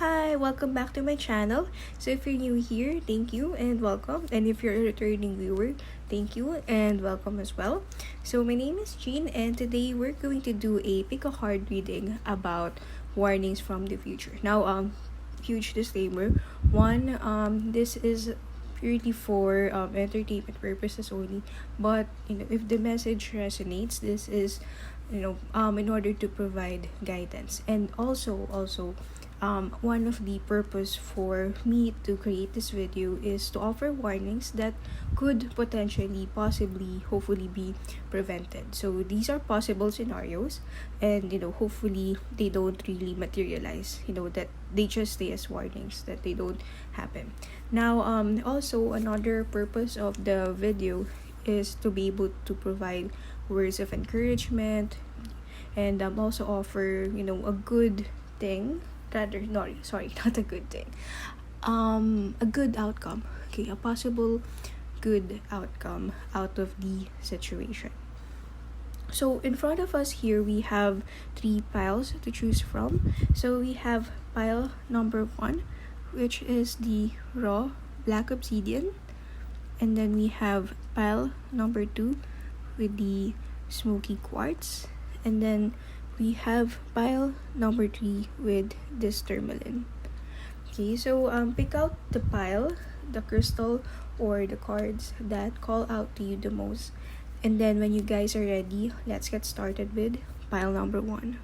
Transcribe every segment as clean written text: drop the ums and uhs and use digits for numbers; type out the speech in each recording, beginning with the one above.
hi, welcome back to my channel. So if you're new here, thank you and welcome. And if you're a returning viewer, thank you and welcome as well. So my name is Jean and today we're going to do a pick a card reading about warnings from the future. Now, huge disclaimer. One, this is purely for entertainment purposes only. But if the message resonates, this is in order to provide guidance. And also one of the purpose for me to create this video is to offer warnings that could potentially, possibly, hopefully be prevented. So these are possible scenarios, and hopefully they don't really materialize, that they just stay as warnings, that they don't happen. Now, also another purpose of the video is to be able to provide words of encouragement, and also offer a good thing, rather not sorry not a good thing, a good outcome, okay, a possible good outcome out of the situation. So in front of us here we have three piles to choose from. So we have pile number 1, which is the raw black obsidian, and then we have pile number 2 with the smoky quartz, and then we have pile number 3 with this tourmaline. Okay, so pick out the pile, the crystal, or the cards that call out to you the most. And then when you guys are ready, let's get started with pile number 1.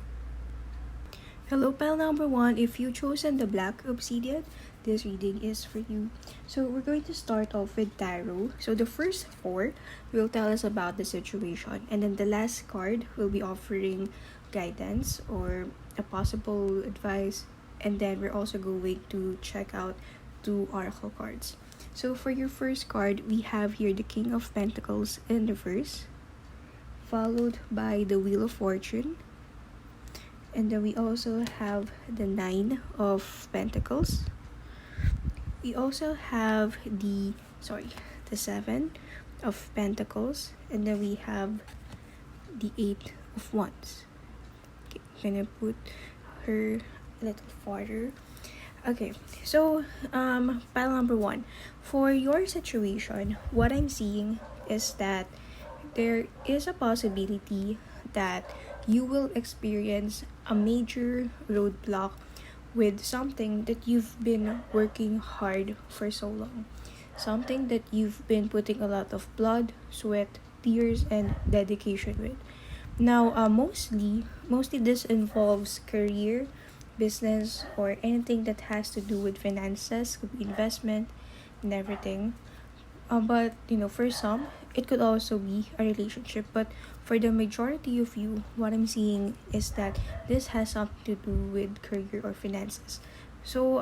Hello, pile number 1. If you chosen the black obsidian, this reading is for you. So we're going to start off with tarot. So the first 4 will tell us about the situation, and then the last card will be offering guidance or a possible advice, and then we're also going to check out 2 oracle cards. So for your first card, we have here the King of Pentacles in reverse, followed by the Wheel of Fortune, and then we also have the 9 of Pentacles. We also have the 7 of Pentacles, and then we have the 8 of Wands. Okay, I'm gonna put her a little farther. Okay, so pile number 1. For your situation, what I'm seeing is that there is a possibility that you will experience a major roadblock with something that you've been working hard for so long. Something that you've been putting a lot of blood, sweat, tears, and dedication with. Now, mostly this involves career, business, or anything that has to do with finances, could be investment and everything. But for some, it could also be a relationship. But for the majority of you, what I'm seeing is that this has something to do with career or finances. So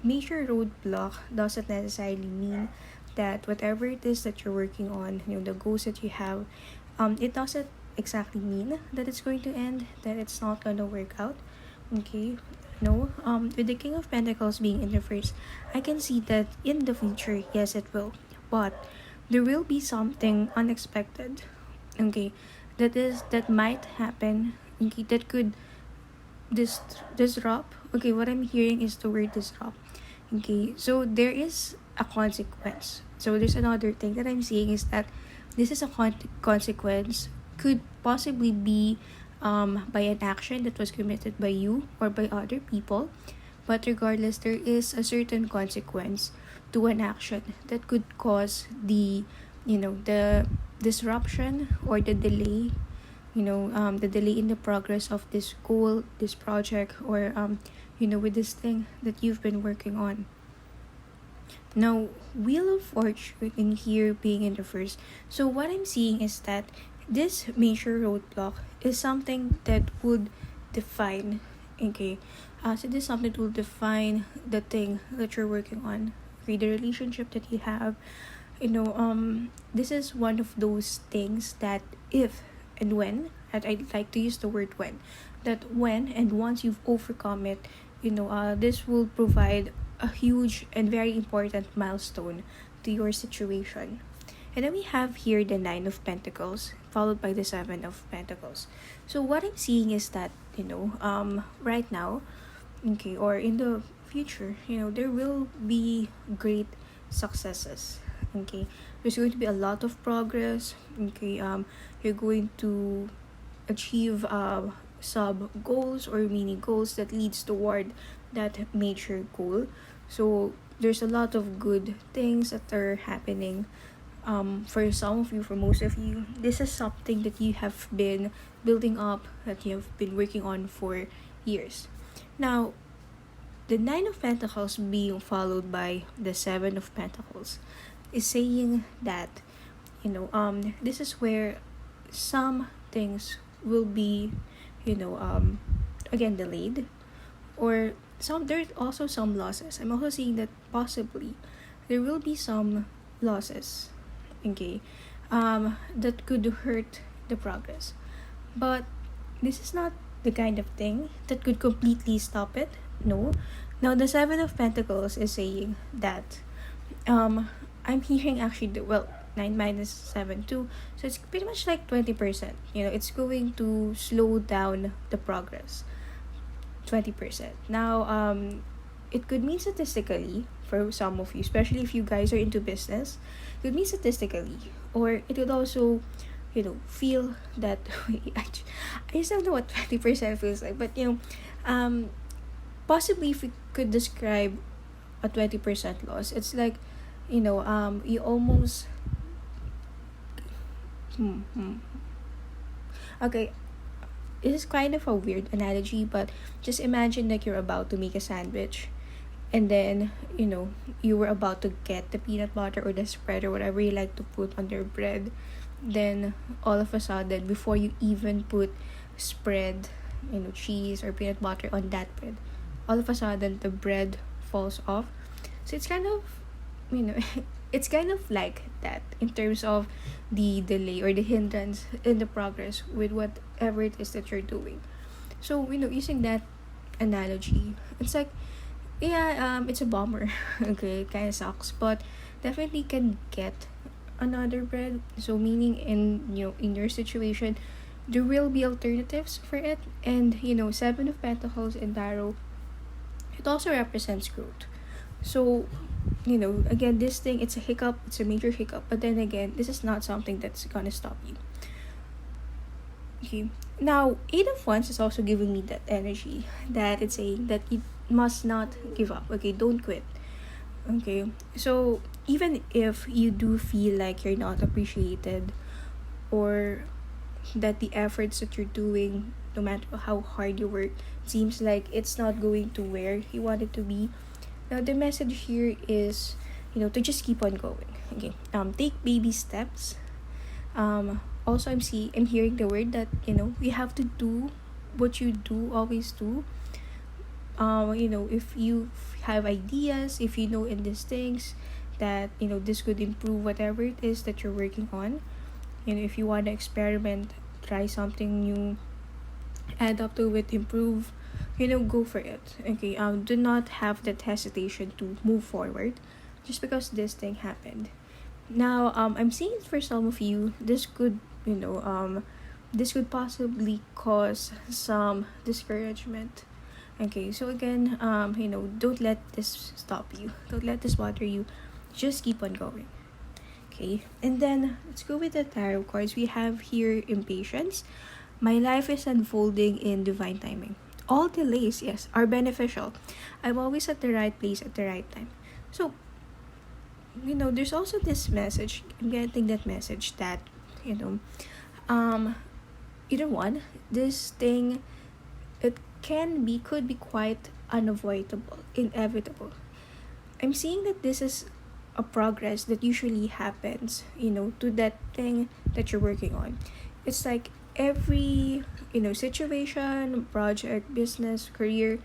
major roadblock doesn't necessarily mean that whatever it is that you're working on, the goals that you have, it doesn't exactly mean that it's going to end, that it's not going to work out. Okay, no, with the King of Pentacles being in reverse, I can see that in the future, yes, it will, but there will be something unexpected, okay, that might happen, okay, that could disrupt. Okay, what I'm hearing is the word disrupt. Okay, so there is a consequence. So there's another thing that I'm seeing is that this is a consequence, could possibly be by an action that was committed by you or by other people. But regardless, there is a certain consequence to an action that could cause the disruption or the delay, the delay in the progress of this goal, this project, or with this thing that you've been working on. Now, Wheel of Fortune in here being in the first. So what I'm seeing is that this major roadblock is something that would define, okay, so this is something that will define the thing that you're working on, okay, the relationship that you have. This is one of those things that if and when, and I'd like to use the word when, that when and once you've overcome it, this will provide a huge and very important milestone to your situation. And then we have here the 9 of Pentacles, followed by the 7 of Pentacles. So what I'm seeing is that, right now, okay, or in the future, there will be great successes. Okay, there's going to be a lot of progress. Okay, you're going to achieve sub goals or mini goals that leads toward that major goal. So there's a lot of good things that are happening. For some of you, for most of you, this is something that you have been building up, that you have been working on for years. Now, the Nine of Pentacles being followed by the Seven of Pentacles is saying that, this is where some things will be, again, delayed, or there's also some losses. I'm also seeing that possibly there will be some losses, okay, that could hurt the progress. But this is not the kind of thing that could completely stop it. No. Now the Seven of Pentacles is saying that I'm hearing actually 9 minus 7 2, so it's pretty much like 20%. It's going to slow down the progress 20%. Now it could mean statistically for some of you, especially if you guys are into business, it could mean statistically, or it could also feel that I just don't know what 20% feels like, but possibly if we could describe a 20% loss, it's like you almost okay, this is kind of a weird analogy, but just imagine like you're about to make a sandwich, and then you were about to get the peanut butter or the spread or whatever you like to put on your bread. Then all of a sudden, before you even put spread, cheese or peanut butter on that bread, all of a sudden the bread falls off. So it's kind of it's kind of like that in terms of the delay or the hindrance in the progress with whatever it is that you're doing. So using that analogy, it's like, yeah, it's a bummer. Okay, it kind of sucks, but definitely can get another bread. So meaning in your situation, there will be alternatives for it. And Seven of Pentacles and Tarot, it also represents growth. So again, this thing, it's a hiccup, it's a major hiccup, but then again, this is not something that's gonna stop you. Okay, now Eight of Wands is also giving me that energy that it's saying that you must not give up. Okay, don't quit. Okay, so even if you do feel like you're not appreciated, or that the efforts that you're doing, no matter how hard you work, seems like it's not going to where you want it to be, now the message here is to just keep on going. Okay, take baby steps. Also I'm hearing the word that you have to do what you do always do. If you have ideas, if in these things that this could improve whatever it is that you're working on, if you want to experiment, try something new, add up to it, improve, go for it. Okay, do not have that hesitation to move forward just because this thing happened. Now I'm seeing for some of you, this could this could possibly cause some discouragement. Okay, so again, don't let this stop you, don't let this bother you, just keep on going. Okay, and then let's go with the tarot cards. We have here impatience. My life is unfolding in divine timing. All delays, yes, are beneficial. I'm always at the right place at the right time. So there's also this message. I'm getting that message that either one, this thing, it could be quite unavoidable, inevitable. I'm seeing that this is a progress that usually happens to that thing that you're working on. It's like every situation, project, business, career,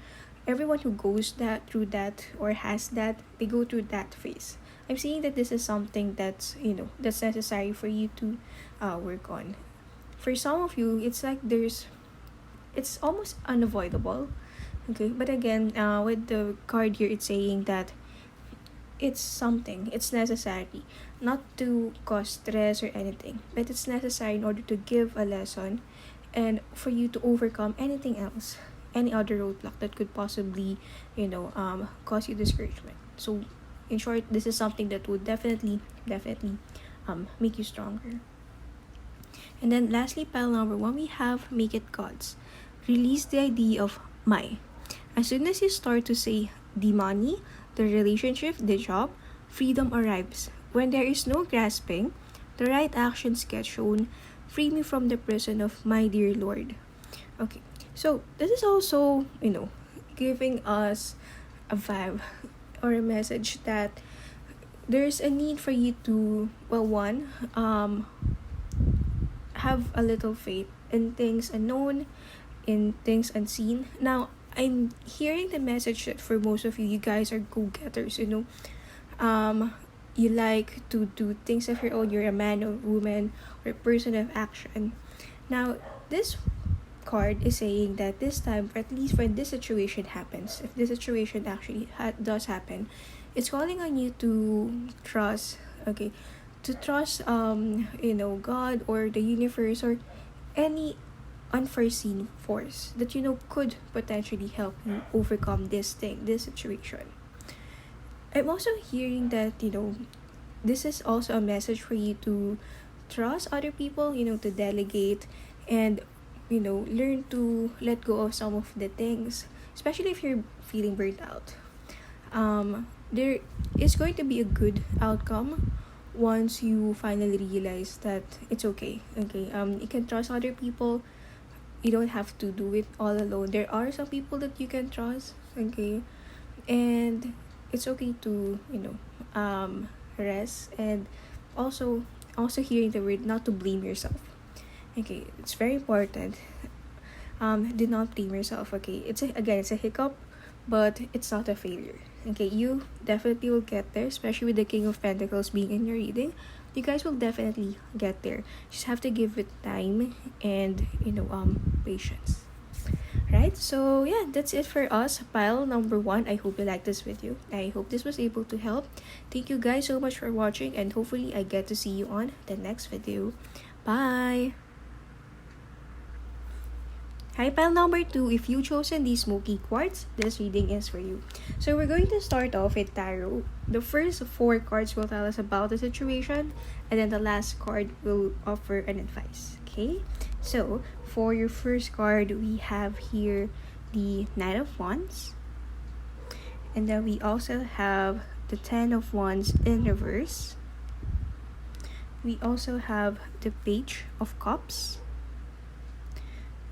everyone who goes through that or has that, they go through that phase. I'm seeing that this is something that's that's necessary for you to work on. For some of you, it's like it's almost unavoidable. Okay, but again, with the card here, it's saying that it's necessary, not to cause stress or anything, but it's necessary in order to give a lesson and for you to overcome anything else. any other roadblock that could possibly, cause you discouragement. So in short, this is something that would definitely make you stronger. And then lastly, pile number 1, we have make it gods. Release the idea of my. As soon as you start to say the money, the relationship, the job, freedom arrives. When there is no grasping, the right actions get shown. Free me from the prison of my dear Lord. Okay, so this is also, giving us a vibe or a message that there's a need for you to, well, one, have a little faith in things unknown, in things unseen. Now, I'm hearing the message that for most of you, you guys are go-getters, you like to do things of your own. You're a man or woman or a person of action. Now, this card is saying that this time, at least when this situation happens, if this situation actually does happen, it's calling on you to trust, okay, to trust, God or the universe or any unforeseen force that could potentially help you overcome this situation. I'm also hearing that this is also a message for you to trust other people, to delegate and learn to let go of some of the things, especially if you're feeling burnt out. There is going to be a good outcome once you finally realize that it's okay. You can trust other people. You don't have to do it all alone. There are some people that you can trust, and it's okay to rest, and also hearing the word not to blame yourself. It's very important. Do not blame yourself. It's a hiccup, but it's not a failure. You definitely will get there, especially with the King of Pentacles being in your reading. You guys will definitely get there. Just have to give it time and patience. Right, so yeah, that's it for us. Pile number 1. I hope you liked this video. I hope this was able to help. Thank you guys so much for watching, and hopefully I get to see you on the next video. Bye. Hi, pile number 2. If you've chosen these smoky quartz, this reading is for you. So we're going to start off with tarot. The first 4 cards will tell us about the situation, and then the last card will offer an advice. Okay, so for your first card, we have here the Knight of Wands, and then we also have the 10 of Wands in reverse. We also have the Page of Cups.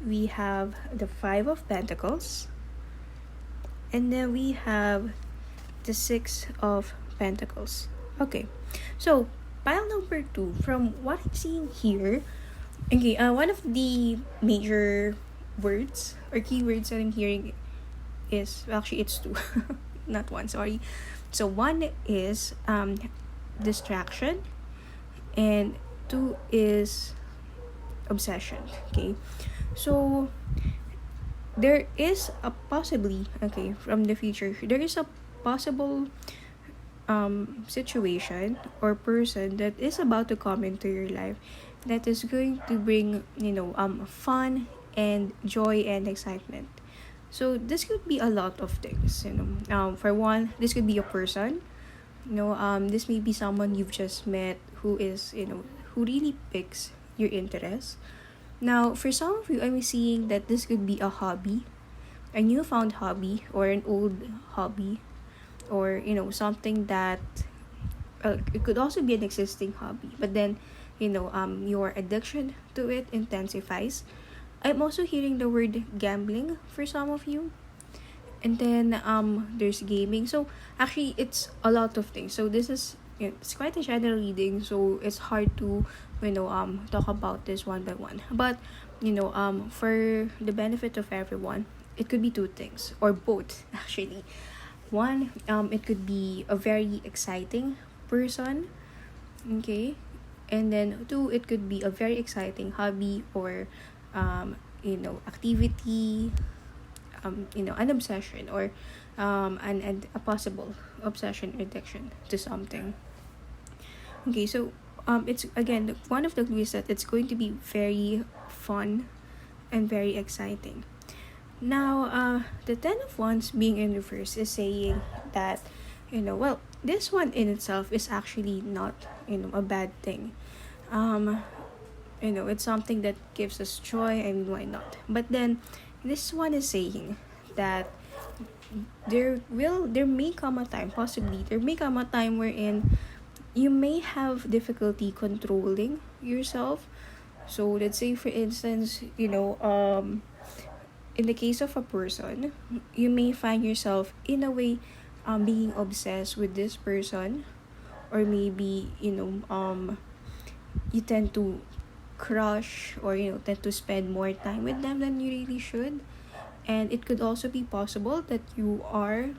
We have the 5 of Pentacles, and then we have the 6 of Pentacles. Okay, so pile number 2, from what I'm seeing here, one of the major words or keywords that I'm hearing is, actually it's 2 not 1, sorry. So 1 is distraction, and 2 is obsession. So there is a possibly, from the future, there is a possible situation or person that is about to come into your life that is going to bring fun and joy and excitement. So this could be a lot of things. For one, this could be a person. This may be someone you've just met who is who really picks your interest. Now, for some of you, I'm seeing that this could be a hobby, a newfound hobby, or an old hobby, or something that it could also be an existing hobby, but then your addiction to it intensifies. I'm also hearing the word gambling for some of you, and then there's gaming. So actually, it's a lot of things. So this is it's quite a general reading, so it's hard to talk about this one by one. But for the benefit of everyone, it could be 2 things or both actually. One, it could be a very exciting person, and then 2, it could be a very exciting hobby or activity, an obsession or and a possible obsession or addiction to something. So it's again one of the clues that it's going to be very fun and very exciting. Now, the Ten of Wands being in reverse is saying that, well, this one in itself is actually not, a bad thing. Um, it's something that gives us joy, and why not? But then, this one is saying that there may come a time, possibly, there may come a time wherein you may have difficulty controlling yourself. So, let's say, for instance, in the case of a person, you may find yourself in a way being obsessed with this person, or maybe you tend to crush, or tend to spend more time with them than you really should. And it could also be possible that you are,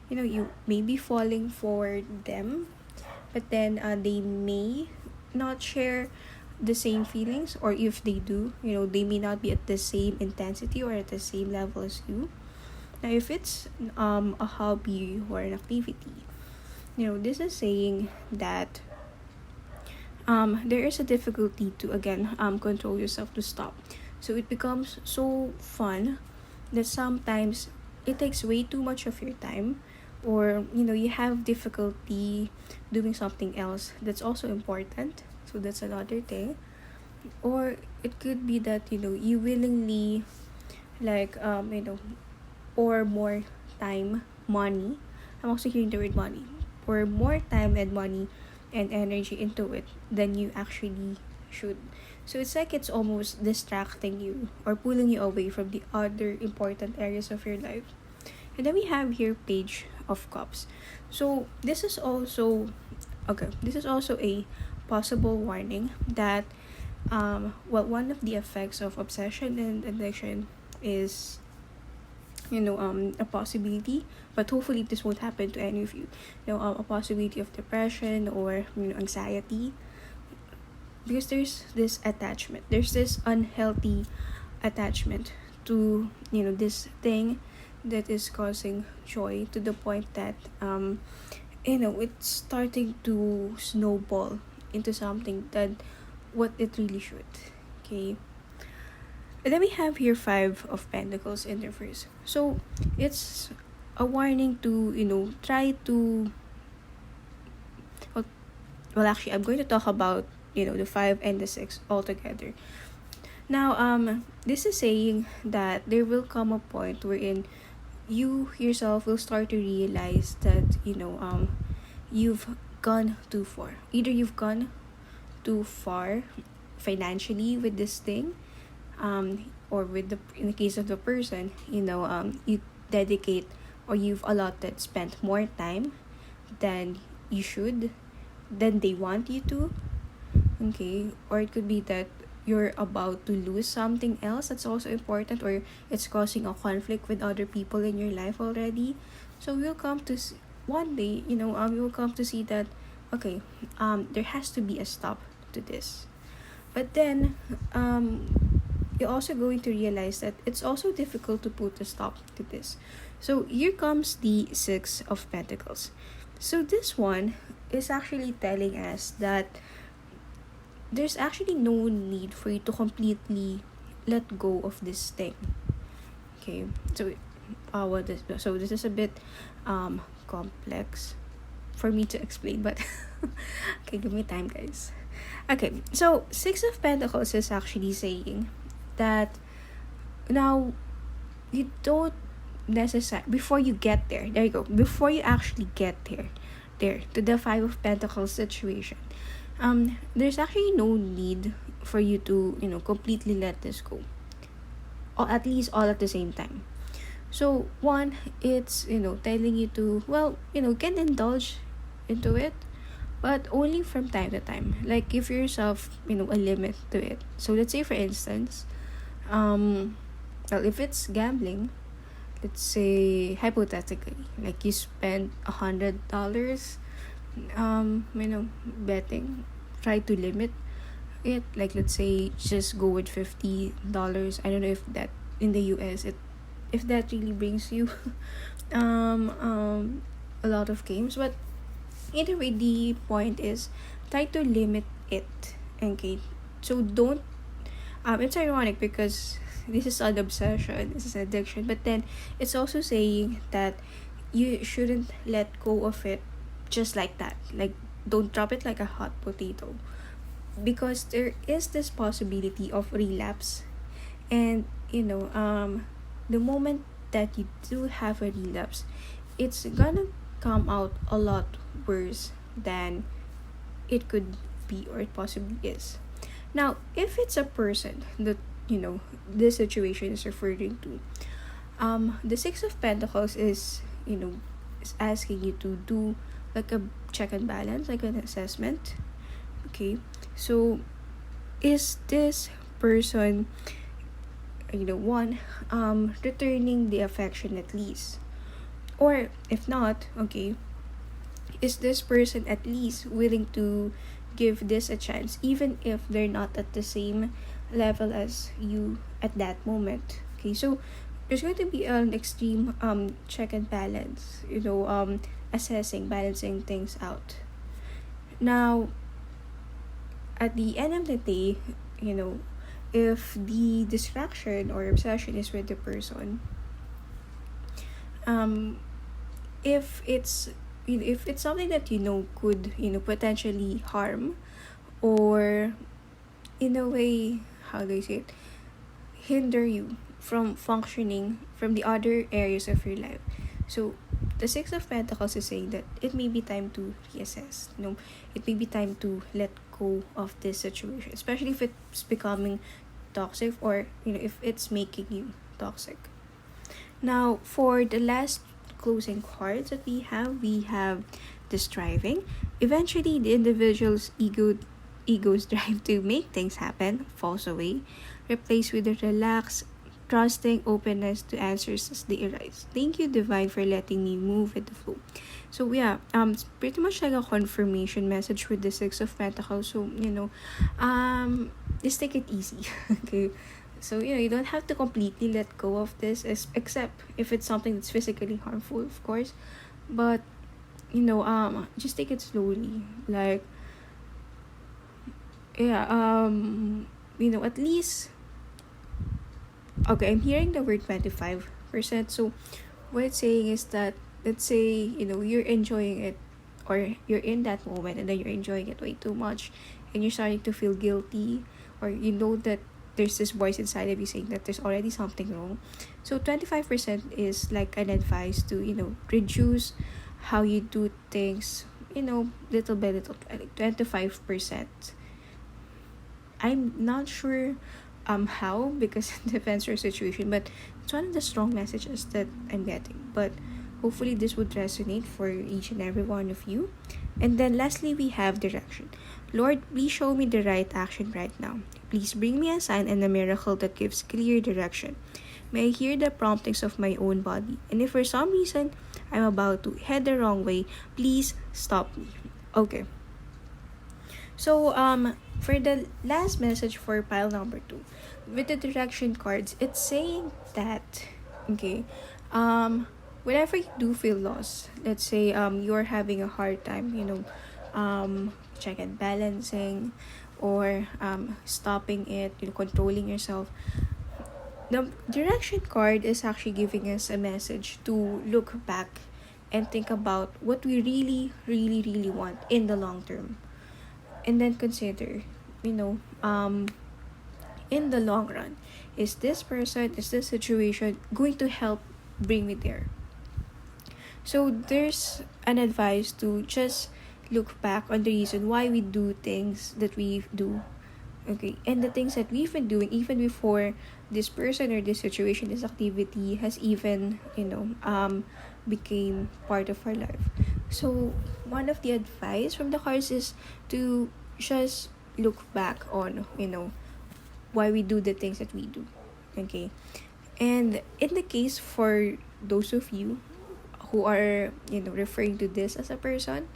you may be falling for them, but then they may not share the same feelings, or if they do, they may not be at the same intensity or at the same level as you. Now, if it's a hobby or an activity, this is saying that there is a difficulty to, again, control yourself to stop. So it becomes so fun that sometimes it takes way too much of your time, or you have difficulty doing something else that's also important. So that's another thing. Or it could be that you willingly, like, or more time, money, I'm also hearing the word money, or more time and money and energy into it than you actually should. So it's like it's almost distracting you or pulling you away from the other important areas of your life. And then we have here Page of Cups. So this is also a possible warning that one of the effects of obsession and addiction is a possibility, but hopefully this won't happen to any of you. A possibility of depression or anxiety, because there's this attachment, there's this unhealthy attachment to this thing that is causing joy, to the point that it's starting to snowball into something that what it really should. Okay. And then we have here Five of Pentacles in reverse. So it's a warning to try to, well, actually, I'm going to talk about the 5 and the 6 all together. Now, this is saying that there will come a point wherein you yourself will start to realize that you've gone too far. Either you've gone too far financially with this thing, or with the, in the case of the person, you dedicate, or you've spent more time than you should, than they want you to. Okay. Or it could be that you're about to lose something else that's also important, or it's causing a conflict with other people in your life already. So we'll come to one day, we will come to see that, okay, there has to be a stop to this. But then you're also going to realize that it's also difficult to put a stop to this. So here comes the 6 of Pentacles. So this one is actually telling us that there's actually no need for you to completely let go of this thing. Okay. So this is a bit complex for me to explain, but okay, give me time, guys. Okay, so 6 of Pentacles is actually saying that now you don't necessarily, before you get there you go, before you actually get there to the 5 of Pentacles situation, there's actually no need for you to completely let this go, or at least all at the same time. So one, it's telling you to, well, can indulge into it, but only from time to time. Like, give yourself a limit to it. So let's say, for instance, well, if it's gambling, let's say hypothetically, like you spend $100 betting, try to limit it. Like, let's say just go with $50. I don't know if that in the US, if that really brings you a lot of games, but either way, the point is try to limit it. Okay, so don't it's ironic because this is an obsession, this is addiction, but then it's also saying that you shouldn't let go of it just like that. Like, don't drop it like a hot potato, because there is this possibility of relapse. And the moment that you do have a relapse, it's gonna come out a lot worse than it could be, or it possibly is. Now, if it's a person that this situation is referring to, the Six of Pentacles is asking you to do like a check and balance, like an assessment. Okay, so is this person, one, returning the affection at least, or if not, okay, is this person at least willing to give this a chance, even if they're not at the same level as you at that moment. Okay, so there's going to be an extreme check and balance, assessing, balancing things out. Now, at the end of the day, if the distraction or obsession is with the person, if it's something that could potentially harm, or in a way, how do I say it, hinder you from functioning from the other areas of your life. So the Six of Pentacles is saying that it may be time to reassess. It may be time to let go of this situation, especially if it's becoming toxic, or if it's making you toxic. Now, for the last closing cards that we have the striving. Eventually, the individual's ego's drive to make things happen falls away, replaced with a relaxed, trusting openness to answers as they arise. Thank you, Divine, for letting me move with the flow. So yeah, it's pretty much like a confirmation message with the Six of Pentacles. So just take it easy, okay? So you don't have to completely let go of this, except if it's something that's physically harmful, of course. But just take it slowly. Like, yeah, at least. Okay, I'm hearing the word 25%. So what it's saying is that, let's say, you're enjoying it, or you're in that moment and then you're enjoying it way too much, and you're starting to feel guilty, or that there's this voice inside of you saying that there's already something wrong. So 25% is like an advice to reduce how you do things, little by little, like 25%. I'm not sure how, because it depends on your situation, but it's one of the strong messages that I'm getting. But hopefully this would resonate for each and every one of you. And then lastly, we have direction. Lord, please show me the right action right now. Please bring me a sign and a miracle that gives clear direction. May I hear the promptings of my own body. And if for some reason I'm about to head the wrong way, please stop me. Okay. So for the last message for pile number 2, with the direction cards, it's saying that, okay, whenever you do feel lost, let's say you're having a hard time, check and balancing, or stopping it, controlling yourself, the direction card is actually giving us a message to look back and think about what we really, really, really want in the long term. And then consider, in the long run, is this person, is this situation going to help bring me there? So there's an advice to just look back on the reason why we do things that we do, okay, and the things that we've been doing even before this person or this situation, this activity has even became part of our life. So one of the advice from the cards is to just look back on why we do the things that we do, okay. And in the case for those of you who are referring to this as a person,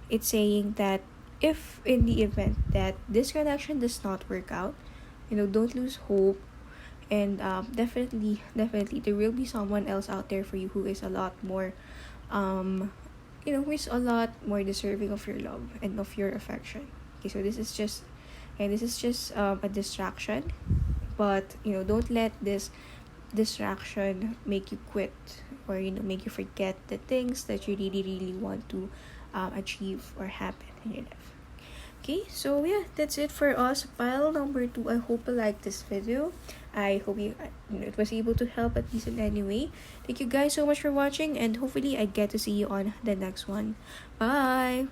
it's saying that if in the event that this connection does not work out, don't lose hope. And definitely there will be someone else out there for you who is a lot more who is a lot more deserving of your love and of your affection. Okay, so this is just a distraction, but don't let this distraction make you quit, or make you forget the things that you really really want to achieve or happen in your life. Okay, so yeah, that's it for us. Pile number 2. I hope you liked this video. I hope it was able to help at least in any way. Thank you guys so much for watching, and hopefully I get to see you on the next one. Bye!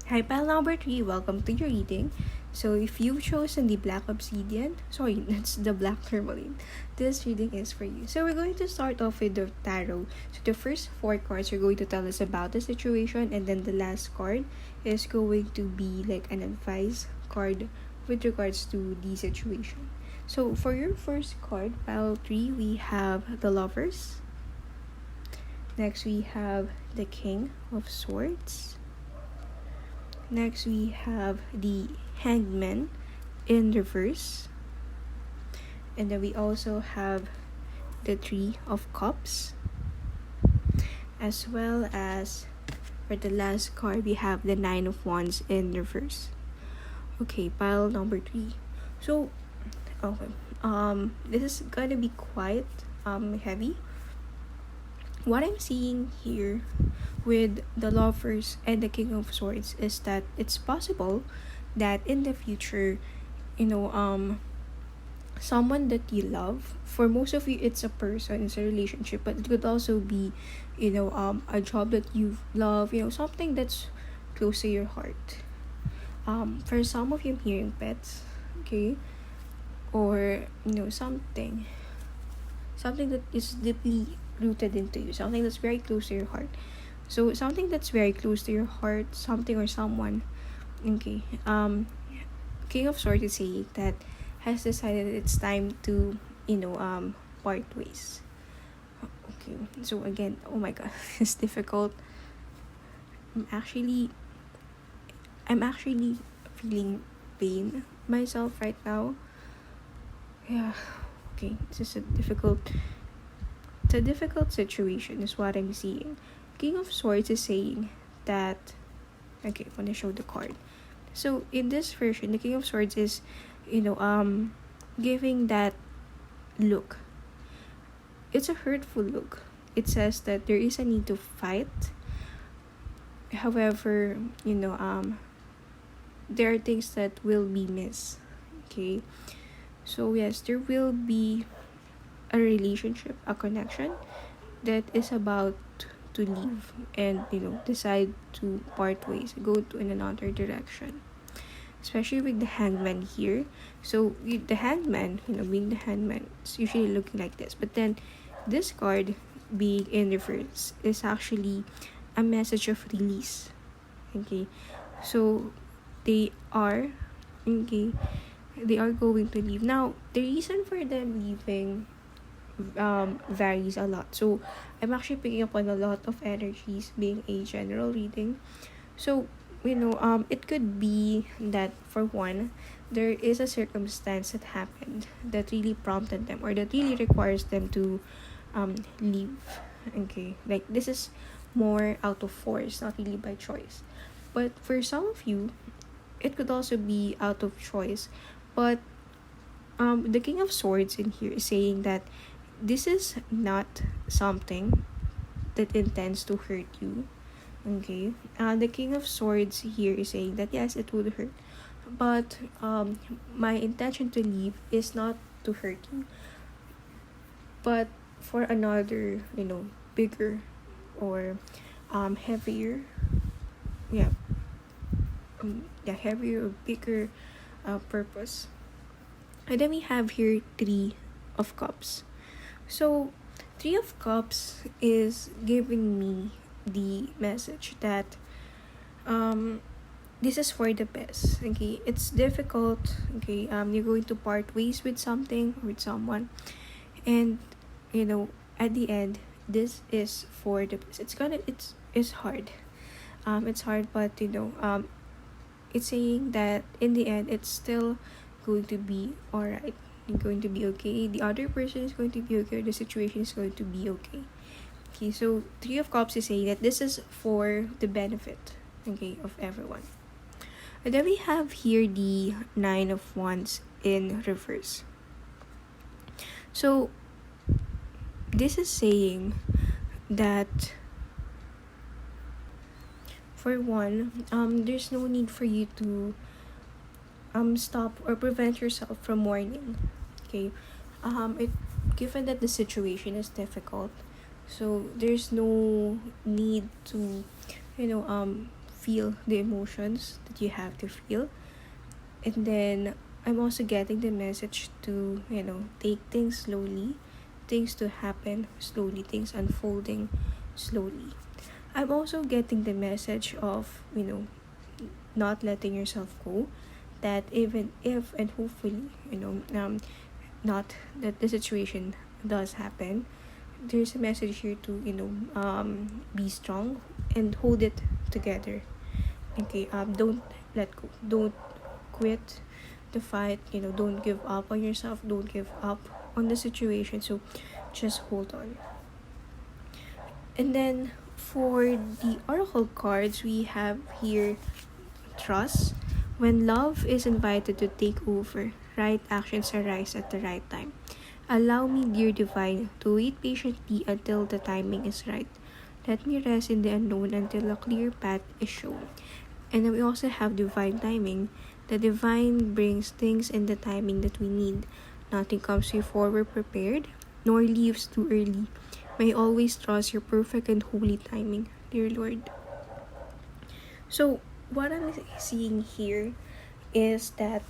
Hi, pile number 3. Welcome to your reading. So if you've chosen the black obsidian, sorry, that's the black tourmaline, this reading is for you. So we're going to start off with the tarot. So the first 4 cards are going to tell us about the situation, and then the last card is going to be like an advice card with regards to the situation. So for your first card, pile 3, we have the Lovers. Next we have the King of Swords. Next we have the Hangman in reverse, and then we also have the 3 of Cups, as well as for the last card we have the 9 of Wands in reverse. Okay, pile number 3. So okay, this is gonna be quite heavy. What I'm seeing here with the Lovers and the King of Swords is that it's possible that in the future, someone that you love, for most of you it's a person, it's a relationship, but it could also be a job that you love, something that's close to your heart. For some of you, I'm hearing pets, okay, or something that is deeply rooted into you, something that's very close to your heart. So something that's very close to your heart, something or someone, okay. King of Swords is saying that has decided it's time to part ways. Okay, so again, oh my god, it's difficult. I'm actually feeling pain myself right now. Yeah, okay, it's a difficult situation is what I'm seeing. King of Swords is saying that, okay, I'm gonna show the card. So in this version, the King of Swords is giving that look. It's a hurtful look. It says that there is a need to fight. However, there are things that will be missed. Okay, so yes, there will be a relationship, a connection that is about to leave and decide to part ways, go to in another direction, especially with the Hangman here. So with the Hangman, being the Hangman, it's usually looking like this, but then this card being in reverse is actually a message of release. Okay, so they are going to leave. Now the reason for them leaving varies a lot, so I'm actually picking up on a lot of energies being a general reading. So it could be that for one, there is a circumstance that happened that really prompted them, or that really requires them to leave. Okay, like this is more out of force, not really by choice. But for some of you, it could also be out of choice. But the King of Swords in here is saying that this is not something that intends to hurt you. Okay, the King of Swords here is saying that yes, it would hurt, but my intention to leave is not to hurt you, but for another bigger or heavier, heavier or bigger purpose. And then we have here 3 of Cups. So 3 of Cups is giving me the message that this is for the best. Okay, it's difficult. Okay, you're going to part ways with something, with someone, and at the end, this is for the best. It's hard. It's hard, but it's saying that in the end, it's still going to be alright. You're going to be okay. The other person is going to be okay. The situation is going to be okay. Okay, so 3 of Cups is saying that this is for the benefit, okay, of everyone. And then we have here the 9 of Wands in reverse. So this is saying that, for one, there's no need for you to stop or prevent yourself from mourning. Okay, it given that the situation is difficult, so there's no need to, feel the emotions that you have to feel. And then I'm also getting the message to, take things slowly, things to happen slowly, things unfolding slowly. I'm also getting the message of, not letting yourself go, that even if and hopefully, not that the situation does happen, there's a message here to, be strong and hold it together. Okay, don't let go, don't quit the fight, don't give up on yourself, don't give up on the situation, so just hold on. And then for the oracle cards, we have here trust. When love is invited to take over, right actions arise at the right time. Allow me, dear divine, to wait patiently until the timing is right. Let me rest in the unknown until a clear path is shown. And then we also have divine timing. The divine brings things in the timing that we need. Nothing comes before we're prepared, nor leaves too early. May always trust your perfect and holy timing, dear Lord. So, what I'm seeing here is that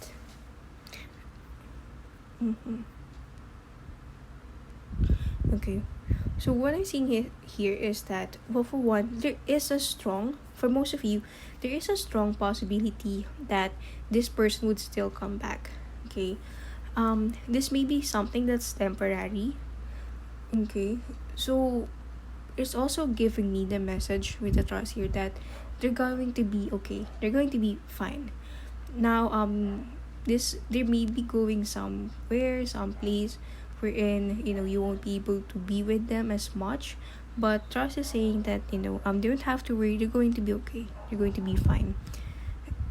okay. So what I'm seeing here is that, well, for one, for most of you, there is a strong possibility that this person would still come back. Okay. This may be something that's temporary. Okay. So it's also giving me the message with the trust here that they're going to be okay. They're going to be fine. Now, they may be going somewhere, someplace wherein, you won't be able to be with them as much. But trust is saying that, they don't have to worry, they're going to be okay. They're going to be fine.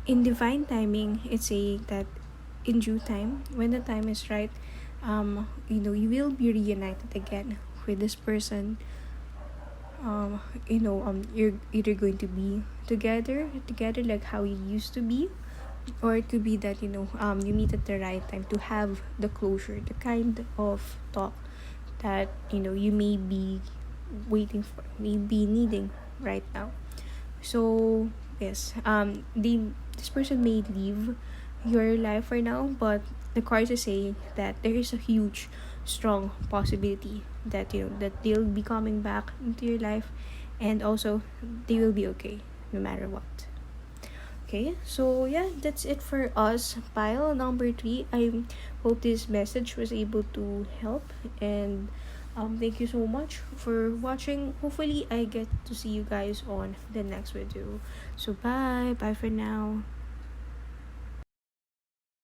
In divine timing, it's saying that in due time, when the time is right, you will be reunited again with this person. You're either going to be together like how you used to be, or it could be that, you meet at the right time to have the closure, the kind of talk that, you may be waiting for, may be needing right now. So yes, this person may leave your life for now, but the cards are saying that there is a huge strong possibility that, that they'll be coming back into your life, and also they will be okay no matter what. Okay, so yeah, that's it for us. Pile number 3. I hope this message was able to help, and thank you so much for watching. Hopefully I get to see you guys on the next video. So bye for now.